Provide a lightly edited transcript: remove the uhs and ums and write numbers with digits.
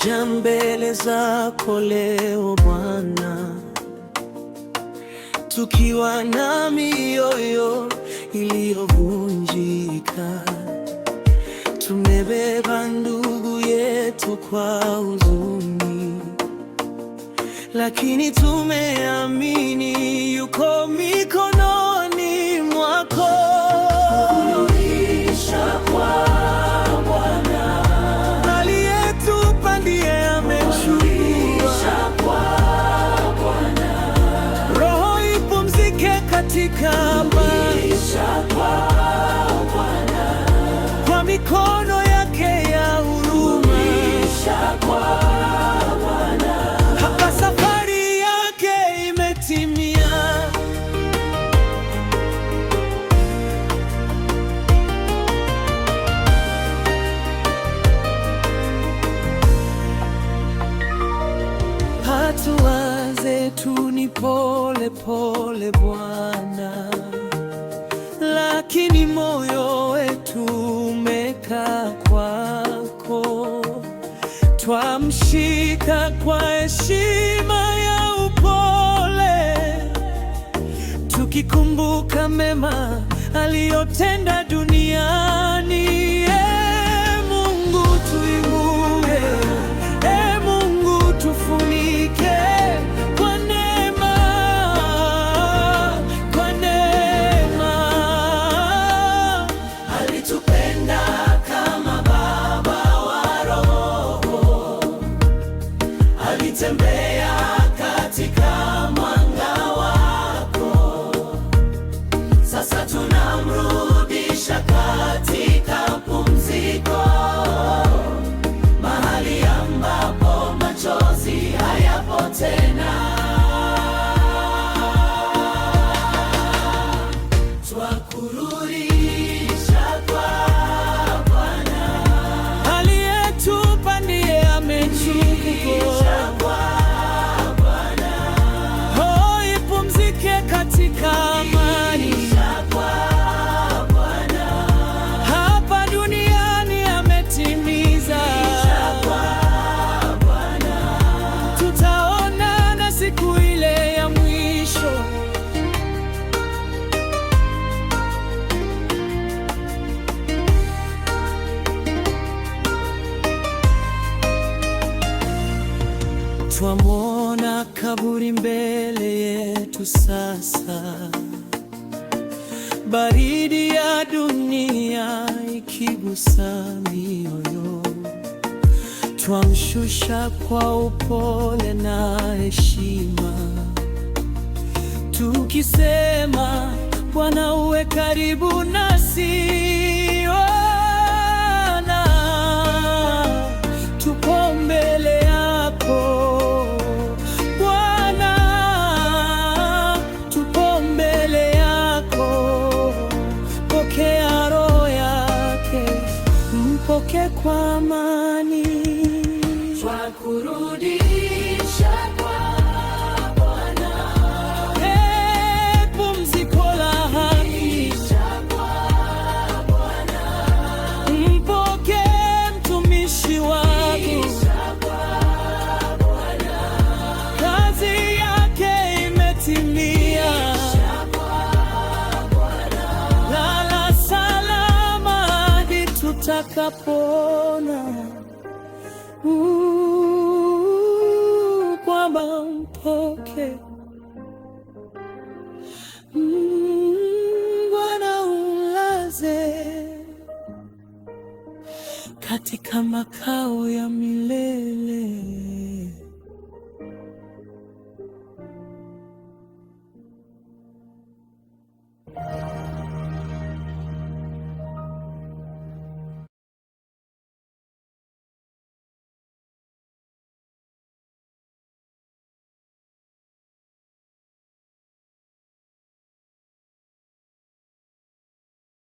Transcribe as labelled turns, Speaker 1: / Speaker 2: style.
Speaker 1: Tumekuja mbele zako leo Bwana, tukiwa na mioyo iliyovunjika. Tumebeba ndugu yetu kwa huzuni, lakini tumeamini yuko mikononi mwako. Kurudisha kwa Bwana, aliyetupa ndiye amechukua. Roho ipumzike katika amani kwa mikono yake ya huruma. Hapa safari yake imetimia. Hatua zetu ni pole pole Bwana, lakini moyo wetu umekaa kwako. Twamshika kwa heshima ya upole, tukikumbuka mema aliyotenda duniani. Mungu tuinue, Mungu tufunike kwa neema, kwa neema. Alitupenda kama Baba wa roho, alitembea katika mwanga wako. Sasa tunamrudisha katika pumziko, mahali ambapo machozi hayapo tena. Twakurudisha kwa Bwana, aliyetupa ndiye amechukua. Oh, ipumzike katika amani. Hapa duniani ametimiza. Tutaonana siku ile ya mwisho. Twamwona kaburi mbele yetu sasa, baridi ya dunia ikigusa mioyo. Twamshusha kwa upole na heshima, tukisema Bwana uwe karibu nasi. Bwana, tupo mbele yako Bwana, tupo mbele yako. Pokea roho yake, mpokee kwa amani. Twakurudisha kwa Bwana, pumziko la haki. Mpokee mtumishi wako, kazi yake imetimia. Lala salama hadi tutakapona. Kwamba mpokee Bwana, umlaze katika makao ya milele.